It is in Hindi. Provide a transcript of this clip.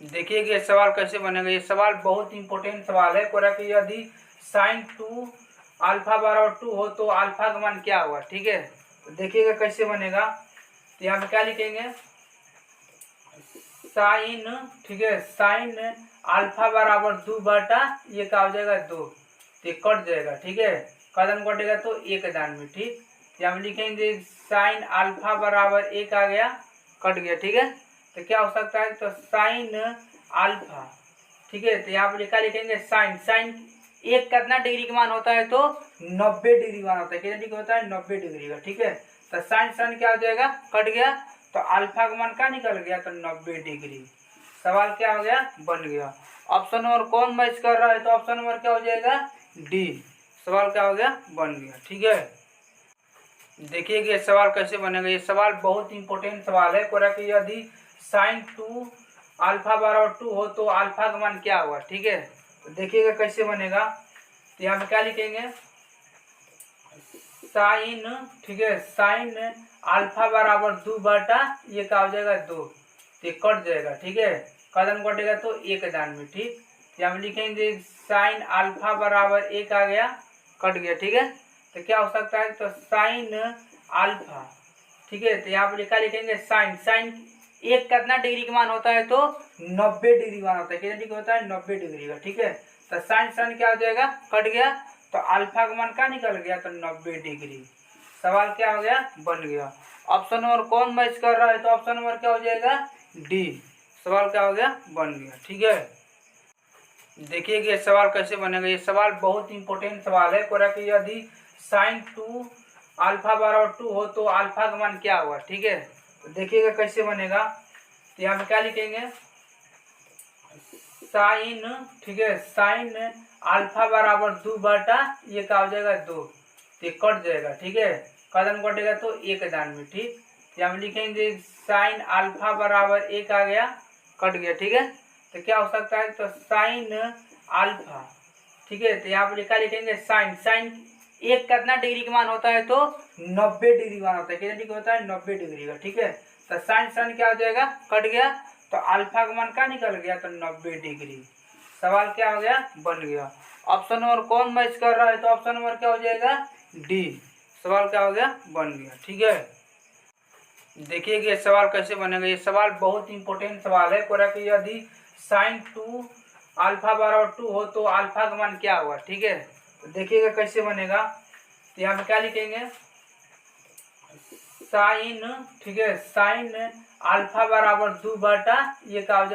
देखिए कि ये सवाल कैसे बनेगा। ये सवाल बहुत इंपॉर्टेंट सवाल है। कोरा कि यदि साइन 2 अल्फा बराबर 2 हो तो अल्फा का मान क्या होगा। ठीक है, तो देखिएगा कैसे बनेगा। तो यहाँ पे क्या लिखेंगे, साइन, ठीक है, साइन अल्फा बराबर 2 बटा ये क्या हो जाएगा 2, तो ये कट जाएगा। ठीक है, कदम कटेगा तो एक दान में। ठीक, यहाँ पे लिखेंगे साइन अल्फा बराबर 1 आ गया, कट गया। ठीक है, तो क्या हो सकता है, तो साइन अल्फा, ठीक है, तो यहाँ पे क्या लिखेंगे साइन, साइन एक कितना डिग्री का मान होता है, तो 90 डिग्री मान होता है। कितना डिग्री होता है, 90 डिग्री का। ठीक है, तो साइन साइन क्या हो जाएगा, कट गया, तो अल्फा का मान क्या निकल गया, तो 90 डिग्री। सवाल क्या हो गया, बन गया। ऑप्शन नंबर कौन मैच कर रहा है, तो ऑप्शन नंबर क्या हो जाएगा, डी। सवाल क्या हो गया, बन गया। ठीक है, देखिए कि ये सवाल कैसे बनेगा। ये सवाल बहुत इंपॉर्टेंट सवाल है। कोरा कि यदि साइन 2 अल्फा बराबर 2 हो तो अल्फा का मान क्या होगा। ठीक है, तो देखिएगा कैसे बनेगा। तो यहाँ पे क्या लिखेंगे, साइन, ठीक है, साइन अल्फा बराबर 2 बटा ये क्या हो जाएगा 2, तो ये कट जाएगा। ठीक है, कदम कटेगा तो एक दान में। ठीक, यहाँ पे लिखेंगे साइन अल्फा बराबर 1 आ गया, कट गया। ठीक है, तो क्या हो सकता है, तो साइन अल्फा, ठीक है, तो यहाँ पे लिखा लिखेंगे साइन, साइन एक कितना डिग्री का मान होता है, तो 90 डिग्री मान होता है। कितना डिग्री होता है, 90 डिग्री का। ठीक है, तो साइन साइन क्या हो जाएगा, कट गया, तो अल्फा का मान क्या निकल गया, तो 90 डिग्री। सवाल क्या हो गया, बन गया। ऑप्शन नंबर कौन मैच कर रहा है, तो ऑप्शन नंबर क्या हो जाएगा, डी। सवाल क्या हो गया, बन गया। ठीक है, देखिए कि ये सवाल कैसे बनेगा। ये सवाल बहुत इंपॉर्टेंट सवाल है। कोरा कि यदि साइन 2 अल्फा बराबर 2 हो तो अल्फा का मान क्या होगा। ठीक है, तो देखिएगा कैसे बनेगा। तो यहाँ पे क्या लिखेंगे, साइन, ठीक है, साइन अल्फा बराबर 2 बटा ये क्या हो जाएगा 2, तो ये कट जाएगा। ठीक है, कदम कटेगा तो एक दान में। ठीक, यहाँ पे लिखेंगे साइन अल्फा बराबर 1 आ गया, कट गया। ठीक है, तो क्या हो सकता है, तो साइन अल्फा, ठीक है, तो यहाँ पे लिखा लिखेंगे साइन, साइन एक कितना डिग्री का मान होता है, तो 90 डिग्री मान होता है। कितना डिग्री होता है, 90 डिग्री का। ठीक है, तो साइन साइन क्या हो जाएगा, कट गया, तो अल्फा का मान क्या निकल गया, तो 90 डिग्री। सवाल क्या हो गया, बन गया। ऑप्शन नंबर कौन मैच कर रहा है, तो ऑप्शन नंबर क्या हो जाएगा, डी। सवाल क्या हो गया, बन गया। ठीक है, देखिए कि ये सवाल कैसे बनेगा। ये सवाल बहुत इंपॉर्टेंट सवाल है। कोरा कि यदि साइन 2 अल्फा बराबर 2 हो तो अल्फा का मान क्या होगा। ठीक है, तो देखिएगा कैसे बनेगा। तो यहाँ पे क्या लिखेंगे, साइन, ठीक है, साइन अल्फा बराबर 2 बटा ये क्या हो जाएगा